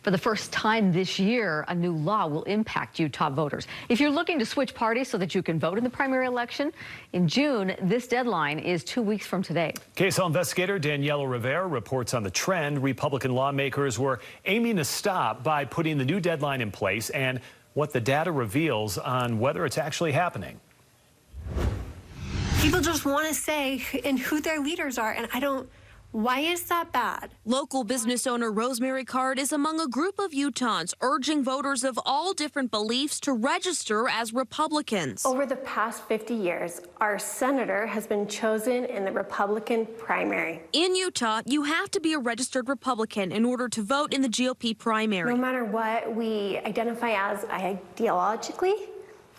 For the first time this year, a new law will impact Utah voters. If you're looking to switch parties so that you can vote in the primary election in June, this deadline is 2 weeks from today. KSL investigator Daniela Rivera reports on the trend Republican lawmakers were aiming to stop by putting the new deadline in place and what the data reveals on whether it's actually happening. People just want to say and who their leaders are, and why is that bad? Local business owner Rosemary Card is among a group of Utahns urging voters of all different beliefs to register as Republicans. Over the past 50 years, our senator has been chosen in the Republican primary. In Utah, you have to be a registered Republican in order to vote in the GOP primary. No matter what we identify as ideologically,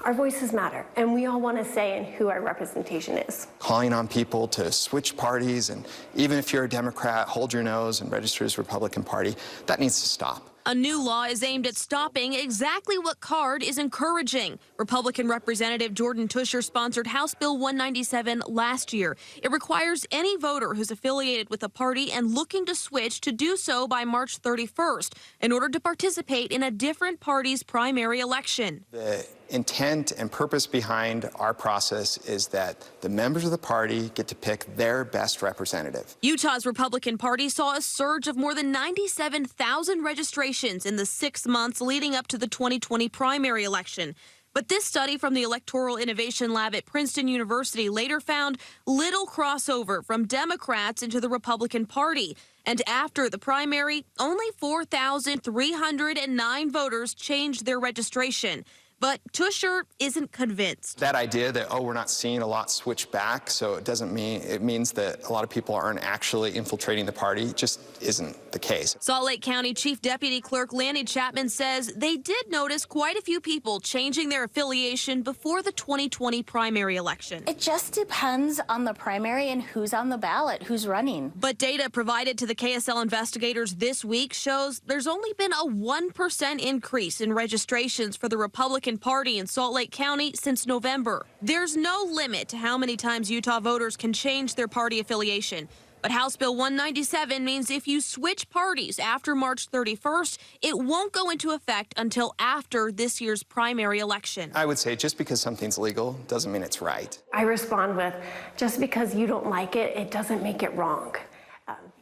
our voices matter, and we all want to say in who our representation is. Calling on people to switch parties, and even if you're a Democrat, hold your nose and register as Republican Party, that needs to stop. A new law is aimed at stopping exactly what Card is encouraging. Republican Representative Jordan Tusher sponsored House Bill 197 last year. It requires any voter who's affiliated with a party and looking to switch to do so by March 31st in order to participate in a different party's primary election. The intent and purpose behind our process is that the members of the party get to pick their best representative. Utah's Republican Party saw a surge of more than 97,000 registrations in the 6 months leading up to the 2020 primary election. But this study from the Electoral Innovation Lab at Princeton University later found little crossover from Democrats into the Republican Party. And after the primary, only 4,309 voters changed their registration. But Tusher isn't convinced. That idea that, oh, we're not seeing a lot switch back, so it means that a lot of people aren't actually infiltrating the party, just isn't the case. Salt Lake County Chief Deputy Clerk Lanny Chapman says they did notice quite a few people changing their affiliation before the 2020 primary election. It just depends on the primary and who's on the ballot, who's running. But data provided to the KSL investigators this week shows there's only been a 1% increase in registrations for the Republican Party in Salt Lake County since November. There's no limit to how many times Utah voters can change their party affiliation. But House Bill 197 means if you switch parties after March 31st, it won't go into effect until after this year's primary election. I would say just because something's legal doesn't mean it's right. I respond with, just because you don't like it, it doesn't make it wrong.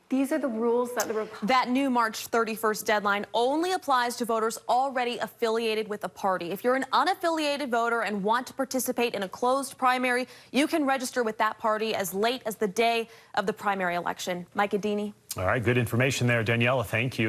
These are the rules that That new March 31st deadline only applies to voters already affiliated with a party. If you're an unaffiliated voter and want to participate in a closed primary, you can register with that party as late as the day of the primary election. Mike Adini. All right, good information there, Daniela. Thank you.